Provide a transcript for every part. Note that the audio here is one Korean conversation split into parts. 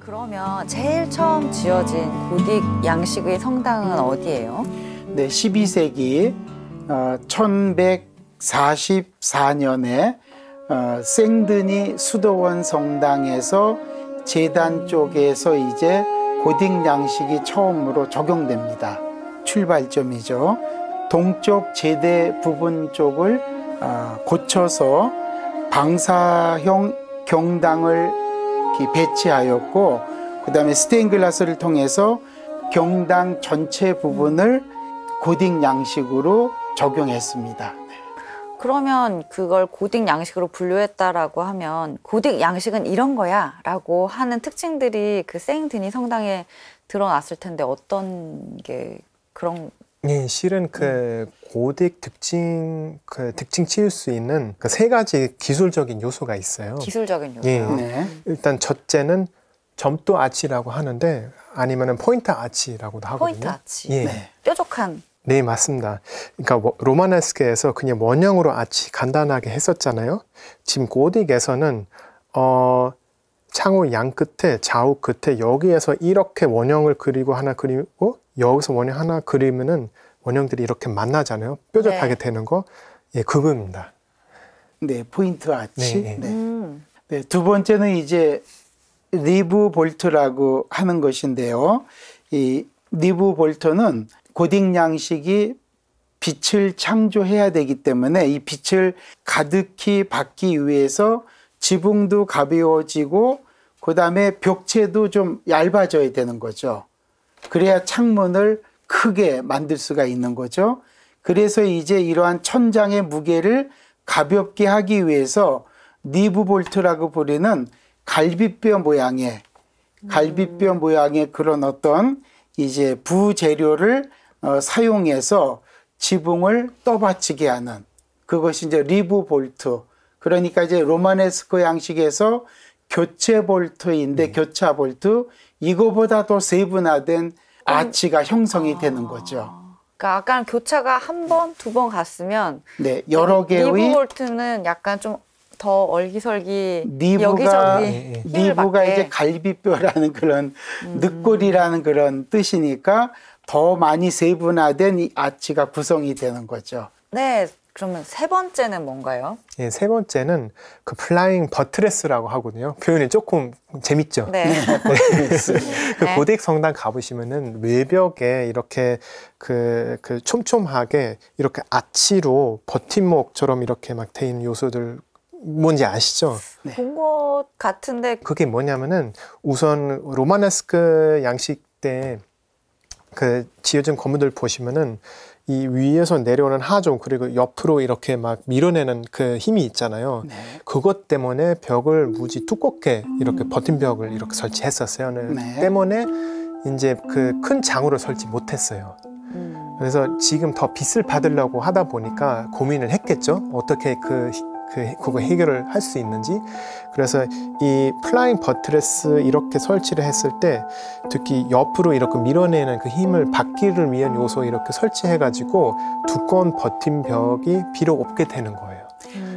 그러면 제일 처음 지어진 고딕 양식의 성당은 어디예요? 네, 12세기 1144년에 생드니 수도원 성당에서 제단 쪽에서 이제 고딕 양식이 처음으로 적용됩니다. 출발점이죠. 동쪽 제대 부분 쪽을 고쳐서 방사형 경당을 배치하였고, 그 다음에 스테인글라스를 통해서 경당 전체 부분을 고딕 양식으로 적용했습니다. 그러면 그걸 고딕 양식으로 분류했다라고 하면 고딕 양식은 이런 거야 라고 하는 특징들이 그 생드니 성당에 드러났을 텐데 어떤 게 그런? 예, 실은 그 고딕 특징 치울 수 있는 그 세 가지 기술적인 요소가 있어요. 기술적인 요소요? 예, 네. 일단 첫째는 점도 아치라고 하는데, 아니면은 포인트 아치라고도 하거든요. 포인트 아치. 예. 네. 뾰족한. 네, 맞습니다. 그러니까 로마네스크에서 그냥 원형으로 아치 간단하게 했었잖아요. 지금 고딕에서는 창호 양 끝에, 좌우 끝에 여기에서 이렇게 원형을 그리고 하나 그리고 여기서 원형 하나 그리면은 원형들이 이렇게 만나잖아요. 뾰족하게 네. 되는 거. 예, 그겁니다. 네, 포인트 아치. 네, 네. 네. 네, 두 번째는 이제 리브 볼트라고 하는 것인데요. 이 리브 볼트는 고딕 양식이 빛을 창조해야 되기 때문에 이 빛을 가득히 받기 위해서 지붕도 가벼워지고 그 다음에 벽체도 좀 얇아져야 되는 거죠. 그래야 창문을 크게 만들 수가 있는 거죠. 그래서 이제 이러한 천장의 무게를 가볍게 하기 위해서 리브 볼트라고 부르는 갈비뼈 모양의 그런 어떤 이제 부재료를 사용해서 지붕을 떠받치게 하는 그것이 이제 리브 볼트. 그러니까 이제 로마네스크 양식에서 교체 볼트인데 교차 볼트, 이거보다 더 세분화된 아치가 형성이 되는 거죠. 그러니까 아까 교차가 한 번, 두 번 갔으면 네, 여러 개의 리브 볼트는 약간 좀 더 얼기설기 리브가 여기저기 힘을 리브가 받게. 이제 갈비뼈라는 그런 늑골이라는 그런 뜻이니까 더 많이 세분화된 이 아치가 구성이 되는 거죠. 네, 그러면 세 번째는 뭔가요? 예, 세 번째는 그 플라잉 버트레스라고 하거든요. 표현이 조금 재밌죠? 네. 그 고딕 성당 가보시면은 외벽에 이렇게 그 촘촘하게 이렇게 아치로 버팀목처럼 이렇게 막 돼 있는 요소들 뭔지 아시죠? 본 것 같은데. 그게 뭐냐면은 우선 로마네스크 양식 때 그 지어진 건물들 보시면은 이 위에서 내려오는 하종 그리고 옆으로 이렇게 막 밀어내는 그 힘이 있잖아요. 네. 그것 때문에 벽을 무지 두껍게 이렇게 버팀벽을 이렇게 설치했었어요. 네. 때문에 이제 그 큰 장으로 설치 못했어요. 그래서 지금 더 빛을 받으려고 하다 보니까 고민을 했겠죠. 어떻게 그거 해결을 할 수 있는지. 그래서 이 플라잉 버트레스 이렇게 설치를 했을 때 특히 옆으로 이렇게 밀어내는 그 힘을 받기를 위한 요소 이렇게 설치해가지고 두꺼운 버팀벽이 필요 없게 되는 거예요.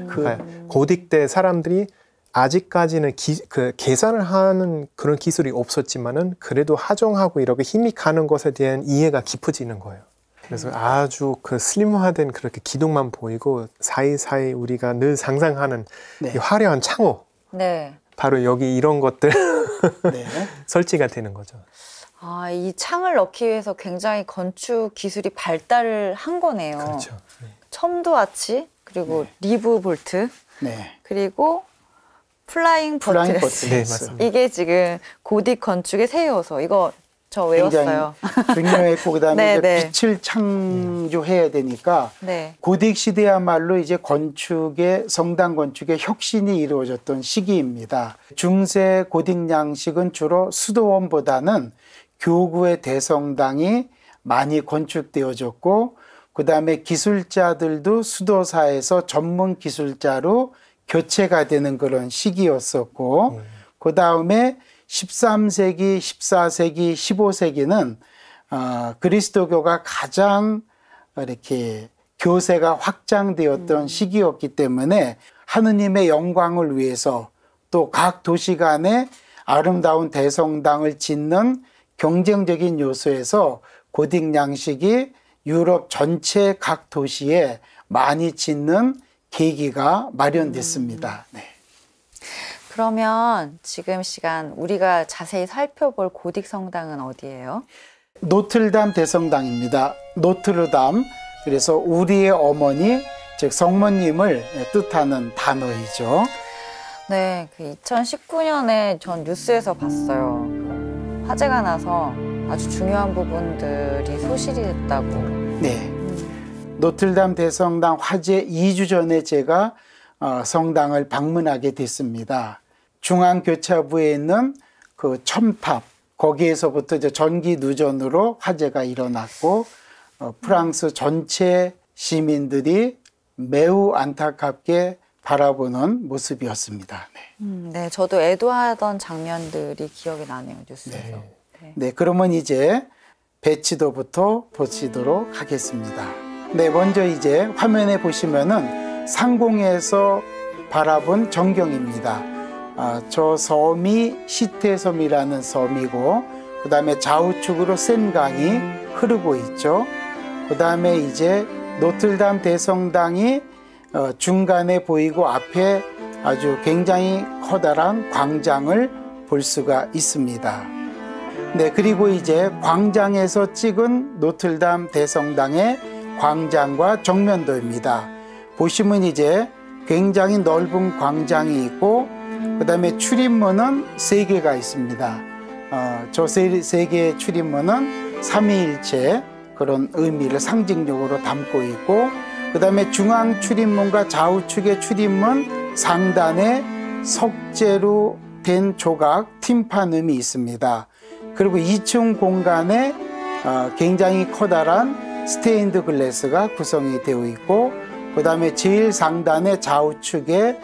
그러니까 고딕 때 사람들이 아직까지는 그 계산을 하는 그런 기술이 없었지만은 그래도 하정하고 이렇게 힘이 가는 것에 대한 이해가 깊어지는 거예요. 그래서 아주 그 슬림화된 그렇게 기둥만 보이고 사이사이 우리가 늘 상상하는 네. 이 화려한 창호. 네. 바로 여기 이런 것들 네. 설치가 되는 거죠. 아, 이 창을 넣기 위해서 굉장히 건축 기술이 발달을 한 거네요. 그렇죠. 첨도 아치, 그리고 리브 볼트, 네. 그리고 플라잉 버트레스. 네, 맞습니다. 이게 지금 고딕 건축의 새 요소. 이거 저 외웠어요. 굉장히 중요했고 그다음에 네, 이제 빛을 창조해야 되니까 네. 고딕 시대야말로 이제 성당 건축의 혁신이 이루어졌던 시기입니다. 중세 고딕 양식은 주로 수도원보다는 교구의 대성당이 많이 건축되어졌고 그다음에 기술자들도 수도사에서 전문 기술자로 교체가 되는 그런 시기였었고 그다음에 13세기, 14세기, 15세기는 그리스도교가 가장 이렇게 교세가 확장되었던 시기였기 때문에 하느님의 영광을 위해서 또 각 도시 간에 아름다운 대성당을 짓는 경쟁적인 요소에서 고딕 양식이 유럽 전체 각 도시에 많이 짓는 계기가 마련됐습니다. 네. 그러면 지금 시간 우리가 자세히 살펴볼 고딕 성당은 어디예요? 노틀담 대성당입니다. 노트르담, 그래서 우리의 어머니, 즉 성모님을 뜻하는 단어이죠. 네, 그 2019년에 전 뉴스에서 봤어요. 화재가 나서 아주 중요한 부분들이 소실이 됐다고. 네. 노틀담 대성당 화재 2주 전에 제가 성당을 방문하게 됐습니다. 중앙교차부에 있는 그 첨탑, 거기에서부터 이제 전기 누전으로 화재가 일어났고, 프랑스 전체 시민들이 매우 안타깝게 바라보는 모습이었습니다. 네. 네, 저도 애도하던 장면들이 기억이 나네요, 뉴스에서. 네. 네. 네, 그러면 이제 배치도부터 보시도록 하겠습니다. 네, 먼저 이제 화면에 보시면은 상공에서 바라본 전경입니다. 저 섬이 시태섬이라는 섬이고, 그 다음에 좌우측으로 센강이 흐르고 있죠. 그 다음에 이제 노틀담 대성당이 중간에 보이고 앞에 아주 굉장히 커다란 광장을 볼 수가 있습니다. 네, 그리고 이제 광장에서 찍은 노틀담 대성당의 광장과 정면도입니다. 보시면 이제 굉장히 넓은 광장이 있고, 그 다음에 출입문은 3개가 있습니다. 저 세 개의 출입문은 삼위일체 그런 의미를 상징적으로 담고 있고, 그 다음에 중앙 출입문과 좌우측의 출입문 상단에 석재로 된 조각 팀파눔이 있습니다. 그리고 2층 공간에 굉장히 커다란 스테인드 글래스가 구성이 되어 있고, 그 다음에 제일 상단의 좌우측에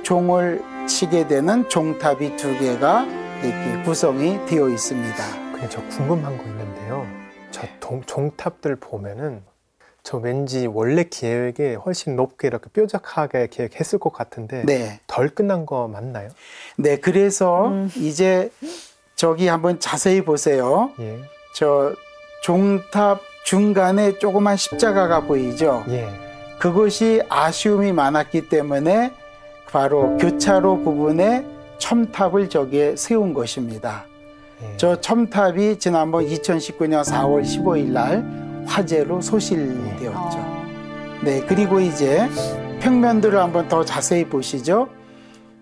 종을 치게 되는 종탑이 2개가 이렇게 구성이 되어 있습니다. 근데 저 궁금한 거 있는데요. 저 종탑들 보면은 저 왠지 원래 계획에 훨씬 높게 이렇게 뾰족하게 계획했을 것 같은데 네. 덜 끝난 거 맞나요? 네, 그래서 이제 저기 한번 자세히 보세요. 예. 저 종탑 중간에 조그만 십자가가 보이죠? 예. 그것이 아쉬움이 많았기 때문에 바로 교차로 부분에 첨탑을 저기에 세운 것입니다. 예. 저 첨탑이 지난번 2019년 4월 15일 날 화재로 소실되었죠. 네, 그리고 이제 평면들을 한번 더 자세히 보시죠.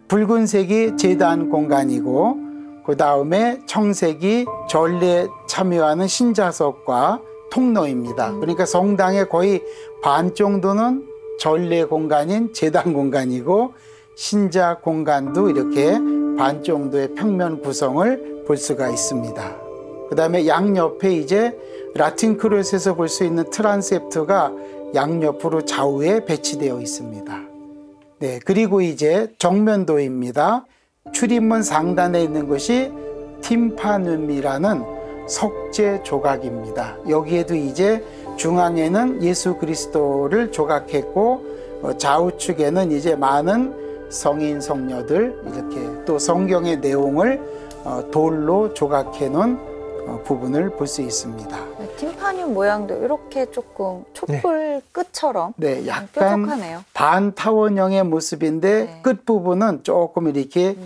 붉은색이 제단 공간이고, 그 다음에 청색이 전례에 참여하는 신자석과 통로입니다. 그러니까 성당의 거의 반 정도는 전례 공간인 제단 공간이고, 신자 공간도 이렇게 반 정도의 평면 구성을 볼 수가 있습니다. 그 다음에 양옆에 이제 라틴 크로스에서 볼 수 있는 트란셉트가 양옆으로 좌우에 배치되어 있습니다. 네, 그리고 이제 정면도입니다. 출입문 상단에 있는 것이 팀파눔이라는 석재 조각입니다. 여기에도 이제 중앙에는 예수 그리스도를 조각했고, 좌우측에는 이제 많은 성인 성녀들, 이렇게 또 성경의 내용을 돌로 조각해 놓은 부분을 볼 수 있습니다. 네, 팀파늄 모양도 이렇게 조금 촛불 끝처럼 네, 약간 뾰족하네요. 반타원형의 모습인데 네. 끝부분은 조금 이렇게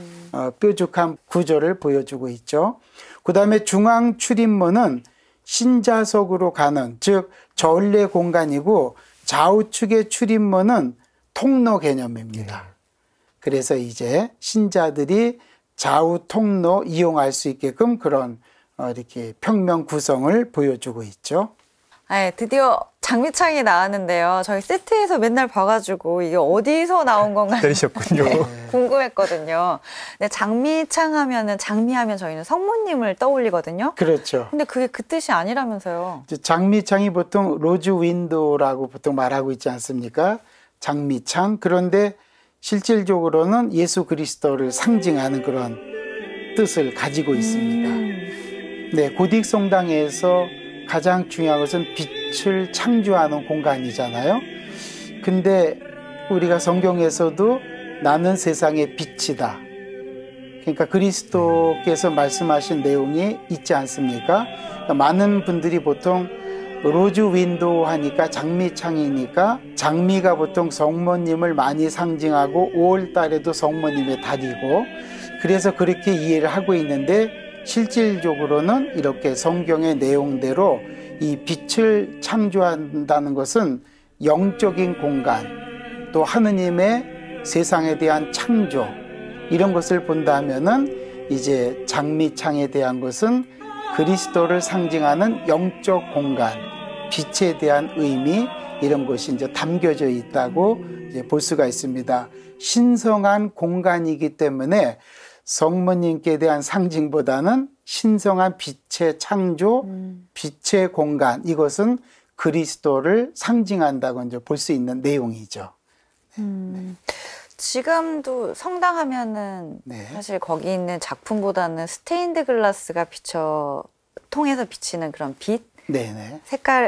뾰족한 구조를 보여주고 있죠. 그 다음에 중앙 출입문은 신자석으로 가는, 즉 전례 공간이고, 좌우측의 출입문은 통로 개념입니다. 그래서 이제 신자들이 좌우 통로 이용할 수 있게끔 그런 이렇게 평면 구성을 보여주고 있죠. 네, 드디어 장미창이 나왔는데요. 저희 세트에서 맨날 봐가지고 이게 어디서 나온 건가 때리셨군요. 궁금했거든요. 근데 장미창 하면은, 장미하면 저희는 성모님을 떠올리거든요. 그렇죠. 근데 그게 그 뜻이 아니라면서요. 장미창이 보통 로즈 윈도우라고 보통 말하고 있지 않습니까? 장미창. 그런데 실질적으로는 예수 그리스도를 상징하는 그런 뜻을 가지고 있습니다. 네, 고딕 성당에서 가장 중요한 것은 빛을 창조하는 공간이잖아요. 근데 우리가 성경에서도 나는 세상의 빛이다, 그러니까 그리스도께서 말씀하신 내용이 있지 않습니까? 그러니까 많은 분들이 보통 로즈 윈도우 하니까 장미창이니까 장미가 보통 성모님을 많이 상징하고 5월 달에도 성모님의 달이고 그래서 그렇게 이해를 하고 있는데 실질적으로는 이렇게 성경의 내용대로 이 빛을 창조한다는 것은 영적인 공간 또 하느님의 세상에 대한 창조 이런 것을 본다면은 이제 장미창에 대한 것은 그리스도를 상징하는 영적 공간, 빛에 대한 의미 이런 것이 이제 담겨져 있다고 이제 볼 수가 있습니다. 신성한 공간이기 때문에 성모님께 대한 상징보다는 신성한 빛의 창조, 빛의 공간 이것은 그리스도를 상징한다고 이제 볼 수 있는 내용이죠. 지금도 성당 하면은 네. 사실 거기 있는 작품보다는 스테인드 글라스가 통해서 비치는 그런 빛, 네네.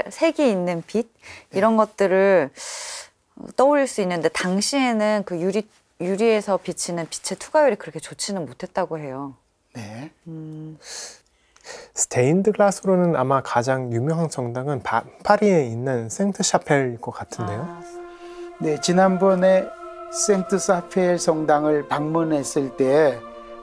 색이 있는 빛 이런 것들을 떠올릴 수 있는데 당시에는 그 유리에서 비치는 빛의 투과율이 그렇게 좋지는 못했다고 해요. 네. 스테인드 글라스로는 아마 가장 유명한 성당은 파리에 있는 생트 샤펠일 것 같은데요. 네, 지난번에 생트 사페엘 성당을 방문했을 때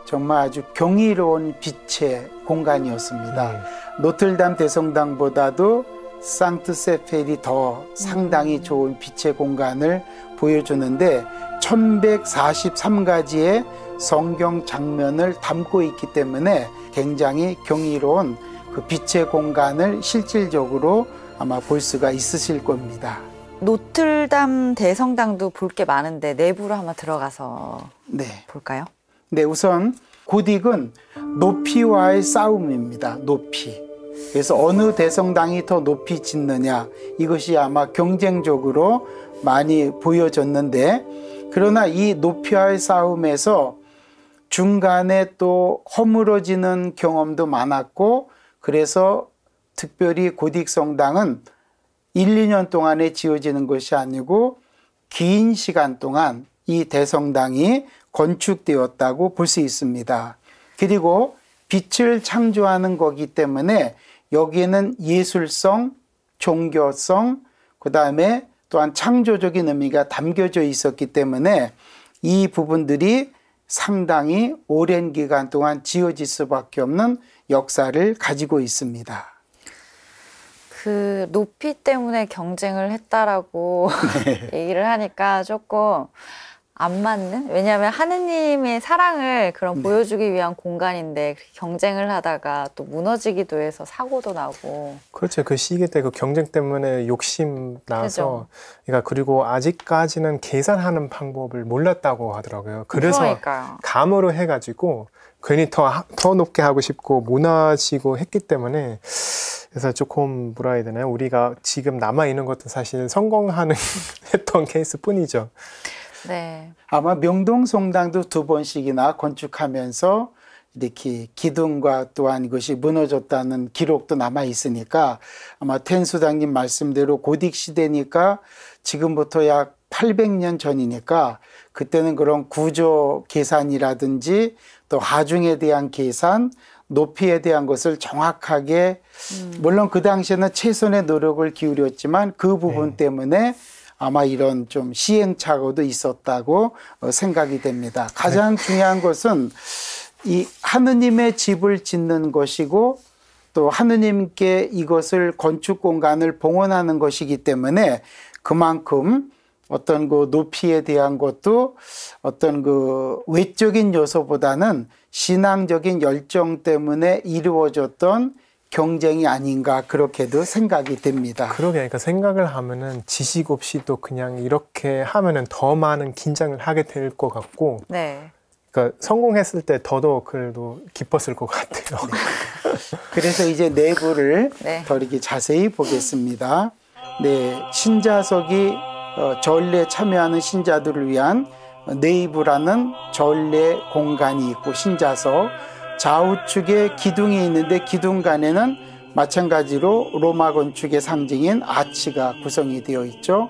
정말 아주 경이로운 빛의 공간이었습니다. 노틀담 대성당보다도 상트 세펠이 더 상당히 좋은 빛의 공간을 보여주는데 1143가지의 성경 장면을 담고 있기 때문에 굉장히 경이로운 그 빛의 공간을 실질적으로 아마 볼 수가 있으실 겁니다. 노틀담 대성당도 볼 게 많은데 내부로 한번 들어가서 네. 볼까요? 네, 우선 고딕은 높이와의 싸움입니다. 높이. 그래서 어느 대성당이 더 높이 짓느냐 이것이 아마 경쟁적으로 많이 보여졌는데 그러나 이 높이와의 싸움에서 중간에 또 허물어지는 경험도 많았고 그래서 특별히 고딕 성당은 1, 2년 동안에 지어지는 것이 아니고 긴 시간 동안 이 대성당이 건축되었다고 볼 수 있습니다. 그리고 빛을 창조하는 거기 때문에 여기에는 예술성, 종교성, 그 다음에 또한 창조적인 의미가 담겨져 있었기 때문에 이 부분들이 상당히 오랜 기간 동안 지어질 수밖에 없는 역사를 가지고 있습니다. 그 높이 때문에 경쟁을 했다라고 얘기를 하니까 조금 안 맞는? 왜냐하면 하느님의 사랑을 그런 보여주기 위한 공간인데 경쟁을 하다가 또 무너지기도 해서 사고도 나고. 그렇죠. 그 시기 때 그 경쟁 때문에 욕심 나서, 그죠. 그러니까 그리고 아직까지는 계산하는 방법을 몰랐다고 하더라고요. 그래서 그러니까요. 감으로 해가지고 괜히 더 높게 하고 싶고 무너지고 했기 때문에 그래서 조금 뭐라 해야 되나요? 우리가 지금 남아 있는 것도 사실 성공하는 했던 케이스뿐이죠. 네. 아마 명동 성당도 2번씩이나 건축하면서 이렇게 기둥과 또한 이것이 무너졌다는 기록도 남아 있으니까 아마 텐 수장님 말씀대로 고딕 시대니까 지금부터 약 800년 전이니까 그때는 그런 구조 계산이라든지 또 하중에 대한 계산, 높이에 대한 것을 정확하게 물론 그 당시에는 최선의 노력을 기울였지만 그 부분 때문에 아마 이런 좀 시행착오도 있었다고 생각이 됩니다. 가장 중요한 것은 이 하느님의 집을 짓는 것이고 또 하느님께 이것을 건축 공간을 봉헌하는 것이기 때문에 그만큼 어떤 그 높이에 대한 것도 어떤 그 외적인 요소보다는 신앙적인 열정 때문에 이루어졌던 경쟁이 아닌가 그렇게도 생각이 됩니다. 그러게, 그러니까 생각을 하면은 지식 없이도 그냥 이렇게 하면은 더 많은 긴장을 하게 될 것 같고, 네. 그러니까 성공했을 때 더더욱 그래도 기뻤을 것 같아요. 그래서 이제 내부를 네. 더 이렇게 자세히 보겠습니다. 네, 신자석이 전례에 참여하는 신자들을 위한 내부라는 전례 공간이 있고 신자석 좌우측에 기둥이 있는데 기둥간에는 마찬가지로 로마 건축의 상징인 아치가 구성이 되어 있죠.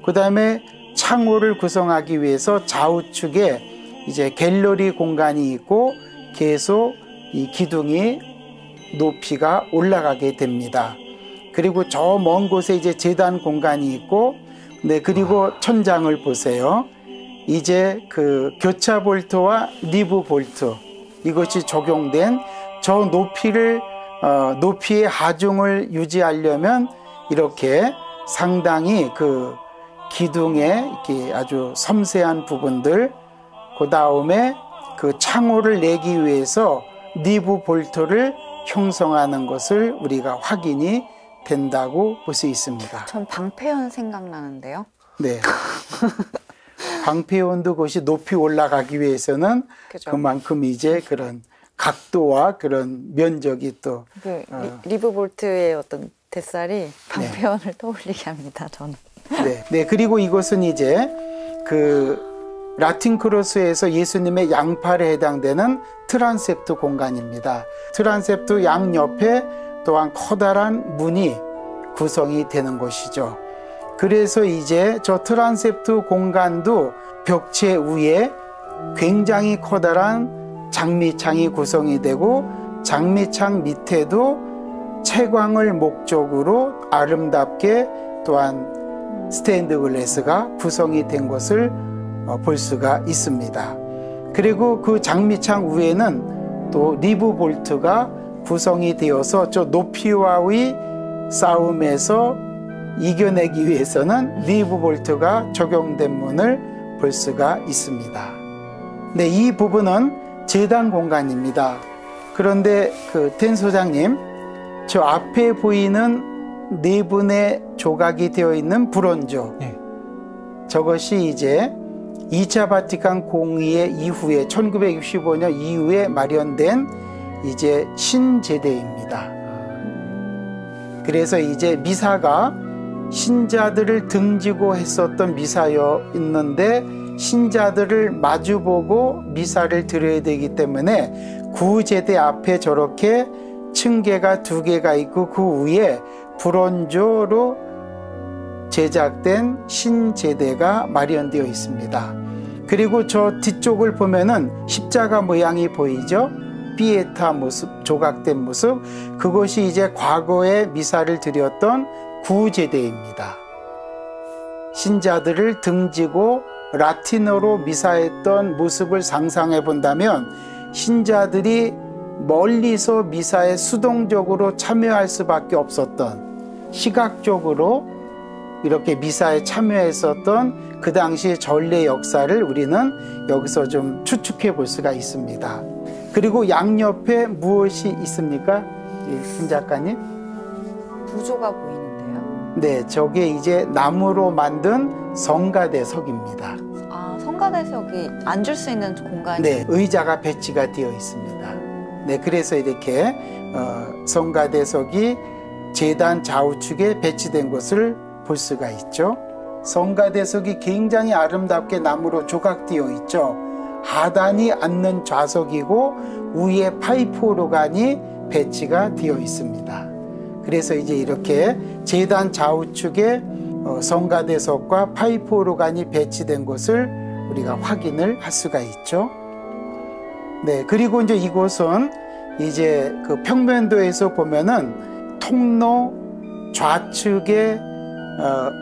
그 다음에 창호를 구성하기 위해서 좌우측에 이제 갤러리 공간이 있고 계속 이 기둥이 높이가 올라가게 됩니다. 그리고 저 먼 곳에 이제 제단 공간이 있고, 네, 그리고 천장을 보세요. 이제 그 교차 볼트와 리브 볼트, 이것이 적용된 저 높이의 하중을 유지하려면 이렇게 상당히 그 기둥에 이렇게 아주 섬세한 부분들, 그 다음에 그 창호를 내기 위해서 리브 볼트를 형성하는 것을 우리가 확인이 된다고 볼 수 있습니다. 전 방패연 생각나는데요. 네. 방패연도 그것이 높이 올라가기 위해서는 그죠. 그만큼 이제 그런 각도와 그런 면적이 또 리브 볼트의 어떤 뱃살이 방패연을 떠올리게 합니다. 저는. 네. 그리고 이것은 이제 그 라틴 크로스에서 예수님의 양팔에 해당되는 트란셉트 공간입니다. 트란셉트 양옆에 또한 커다란 문이 구성이 되는 것이죠. 그래서 이제 저 트란셉트 공간도 벽체 위에 굉장히 커다란 장미창이 구성이 되고, 장미창 밑에도 채광을 목적으로 아름답게 또한 스테인드 글래스가 구성이 된 것을 볼 수가 있습니다. 그리고 그 장미창 위에는 또 리브 볼트가 구성이 되어서 저 높이와의 싸움에서 이겨내기 위해서는 리브 볼트가 적용된 문을 볼 수가 있습니다. 네, 이 부분은 제단 공간입니다. 그런데 그 댄 소장님, 저 앞에 보이는 네 분의 조각이 되어 있는 브론조, 네. 저것이 이제 2차 바티칸 공의회 이후에 1965년 이후에 마련된 이제 신제대입니다. 그래서 이제 미사가 신자들을 등지고 했었던 미사였는데, 신자들을 마주보고 미사를 드려야 되기 때문에 구제대 앞에 저렇게 층계가 2개가 있고 그 위에 브론조로 제작된 신제대가 마련되어 있습니다. 그리고 저 뒤쪽을 보면은 십자가 모양이 보이죠? 피에타 모습, 조각된 모습, 그것이 이제 과거에 미사를 드렸던 구제대입니다. 신자들을 등지고 라틴어로 미사했던 모습을 상상해 본다면, 신자들이 멀리서 미사에 수동적으로 참여할 수밖에 없었던, 시각적으로 이렇게 미사에 참여했었던 그 당시의 전례 역사를 우리는 여기서 좀 추측해 볼 수가 있습니다. 그리고 양옆에 무엇이 있습니까? 김 작가님? 구조가 보이는데요. 네, 저게 이제 나무로 만든 성가대석입니다. 아, 성가대석이 앉을 수 있는 공간이. 네, 의자가 배치가 되어 있습니다. 네, 그래서 이렇게 성가대석이 제단 좌우측에 배치된 것을 볼 수가 있죠. 성가대석이 굉장히 아름답게 나무로 조각되어 있죠. 하단이 앉는 좌석이고 위에 파이프 오르간이 배치가 되어 있습니다. 그래서 이제 이렇게 제단 좌우측에 성가대석과 파이프 오르간이 배치된 것을 우리가 확인을 할 수가 있죠. 네, 그리고 이제 이곳은 이제 그 평면도에서 보면은 통로 좌측에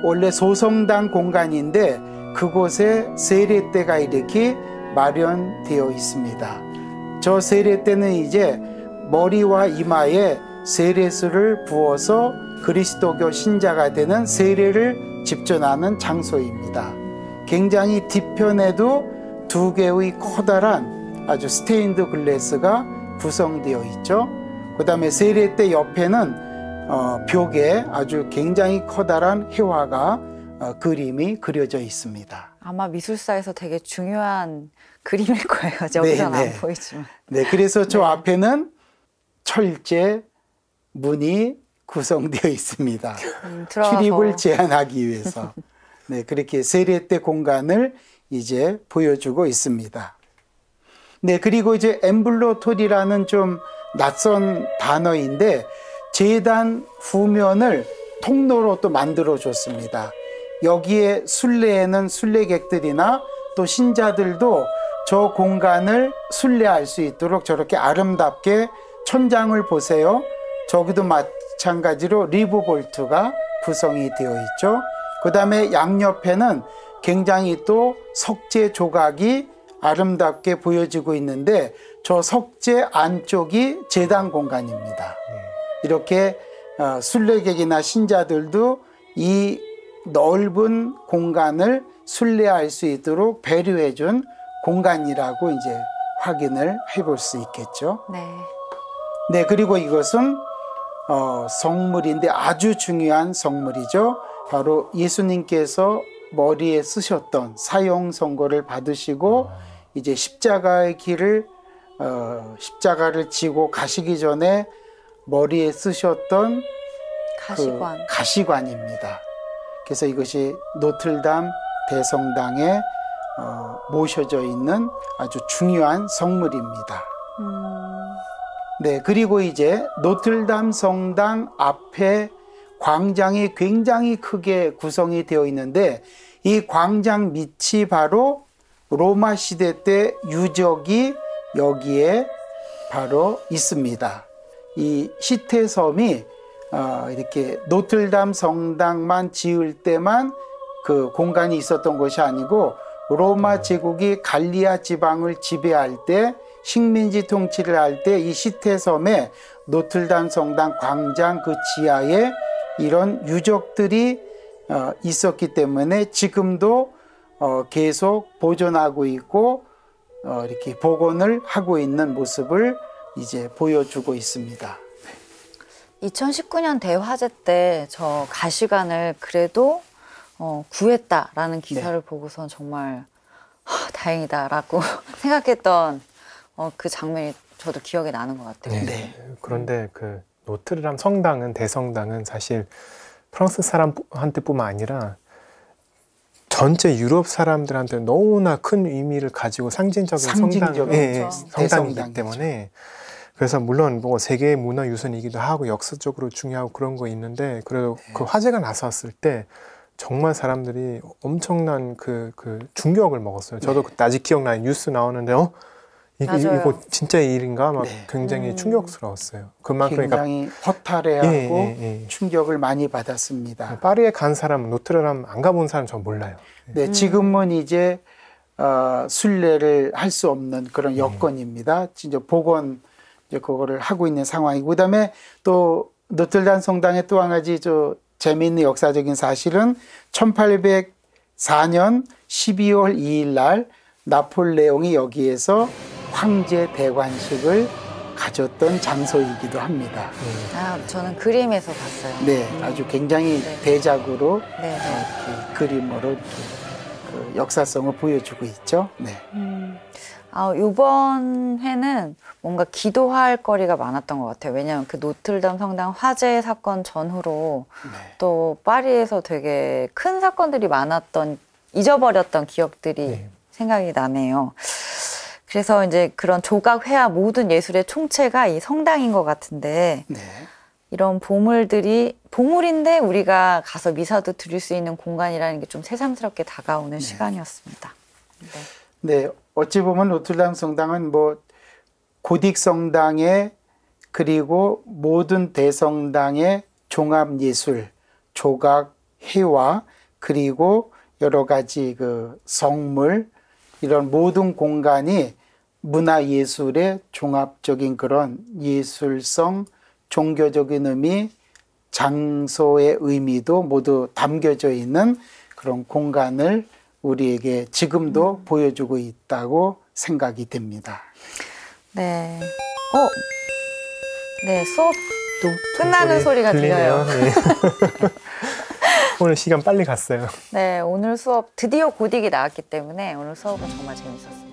원래 소성당 공간인데 그곳에 세례대가 이렇게 마련되어 있습니다. 저 세례대는 이제 머리와 이마에 세례수를 부어서 그리스도교 신자가 되는 세례를 집전하는 장소입니다. 굉장히 뒤편에도 2개의 커다란 아주 스테인드 글래스가 구성되어 있죠. 그 다음에 세례대 옆에는 벽에 아주 굉장히 커다란 회화가 그림이 그려져 있습니다. 아마 미술사에서 되게 중요한 그림일 거예요. 여기서는 안 보이지만. 네, 그래서 저 앞에는 철제 문이 구성되어 있습니다. 출입을 제한하기 위해서. 네, 그렇게 세례대 공간을 이제 보여주고 있습니다. 네, 그리고 이제 엠블로토리라는 좀 낯선 단어인데 제단 후면을 통로로 또 만들어 줬습니다. 여기에 순례에는 순례객들이나 또 신자들도 저 공간을 순례할 수 있도록 저렇게 아름답게 천장을 보세요. 저기도 마찬가지로 리브 볼트가 구성이 되어 있죠. 그 다음에 양옆에는 굉장히 또 석재 조각이 아름답게 보여지고 있는데 저 석재 안쪽이 제단 공간입니다. 이렇게 순례객이나 신자들도 이 넓은 공간을 순례할 수 있도록 배려해 준 공간이라고 이제 확인을 해볼 수 있겠죠. 네. 네, 그리고 이것은 성물인데 아주 중요한 성물이죠. 바로 예수님께서 머리에 쓰셨던 사형 선고를 받으시고 이제 십자가의 길을 십자가를 지고 가시기 전에 머리에 쓰셨던 가시관. 그 가시관입니다. 그래서 이것이 노틀담 대성당에 모셔져 있는 아주 중요한 성물입니다. 네, 그리고 이제 노틀담 성당 앞에 광장이 굉장히 크게 구성이 되어 있는데 이 광장 밑이 바로 로마 시대 때 유적이 여기에 바로 있습니다. 이 시태섬이 이렇게 노틀담 성당만 지을 때만 그 공간이 있었던 것이 아니고 로마 제국이 갈리아 지방을 지배할 때 식민지 통치를 할 때 이 시태섬에 노틀담 성당 광장 그 지하에 이런 유적들이 있었기 때문에 지금도 계속 보존하고 있고 이렇게 복원을 하고 있는 모습을 이제 보여주고 있습니다. 2019년 대화제 때 저 가시관을 그래도 구했다라는 기사를 네. 보고선 정말 다행이다라고 생각했던 그 장면이 저도 기억에 나는 것 같아요. 네. 그런데 그 노트르담 성당은 대성당은 사실 프랑스 사람한테뿐만 아니라 전체 유럽 사람들한테 너무나 큰 의미를 가지고 상징적인 그렇죠. 성당이기 때문에 그래서 물론 뭐 세계 문화유산이기도 하고 역사적으로 중요하고 그런 거 있는데 그래도 그 화재가 났었을 때 정말 사람들이 엄청난 그 충격을 먹었어요. 저도 그때 아직 기억나요. 뉴스 나오는데 이거 진짜 일인가 막 굉장히 충격스러웠어요. 그만큼 굉장히 허탈해하고 충격을 많이 받았습니다. 파리에 간 사람은 노트르담 안 가본 사람 전 몰라요. 네, 지금은 이제 순례를 할 수 없는 그런 여건입니다. 진짜 복원 이제 그거를 하고 있는 상황이고 그다음에 또 노틀담 성당의 또 한 가지 재미있는 역사적인 사실은 1804년 12월 2일 날 나폴레옹이 여기에서 황제 대관식을 가졌던 장소이기도 합니다. 저는 그림에서 봤어요. 네, 아주 굉장히 대작으로 네. 이렇게 그림으로 이렇게 그 역사성을 보여주고 있죠. 네. 이번 회는 뭔가 기도할 거리가 많았던 것 같아요. 왜냐하면 그 노틀담 성당 화재 사건 전후로 또 파리에서 되게 큰 사건들이 많았던 잊어버렸던 기억들이 생각이 나네요. 그래서 이제 그런 조각 회화 모든 예술의 총체가 이 성당인 것 같은데 이런 보물인데 우리가 가서 미사도 드릴 수 있는 공간이라는 게 좀 새삼스럽게 다가오는 시간이었습니다. 네, 어찌 보면 노틀담 성당은 뭐 고딕 성당의 그리고 모든 대성당의 종합 예술, 조각 회화 그리고 여러 가지 그 성물 이런 모든 공간이 문화예술의 종합적인 그런 예술성, 종교적인 의미, 장소의 의미도 모두 담겨져 있는 그런 공간을 우리에게 지금도 보여주고 있다고 생각이 됩니다. 네. 네, 수업 끝나는 소리가 들려요. 네. 오늘 시간 빨리 갔어요. 네, 오늘 수업 드디어 고딕이 나왔기 때문에 오늘 수업은 정말 재밌었습니다.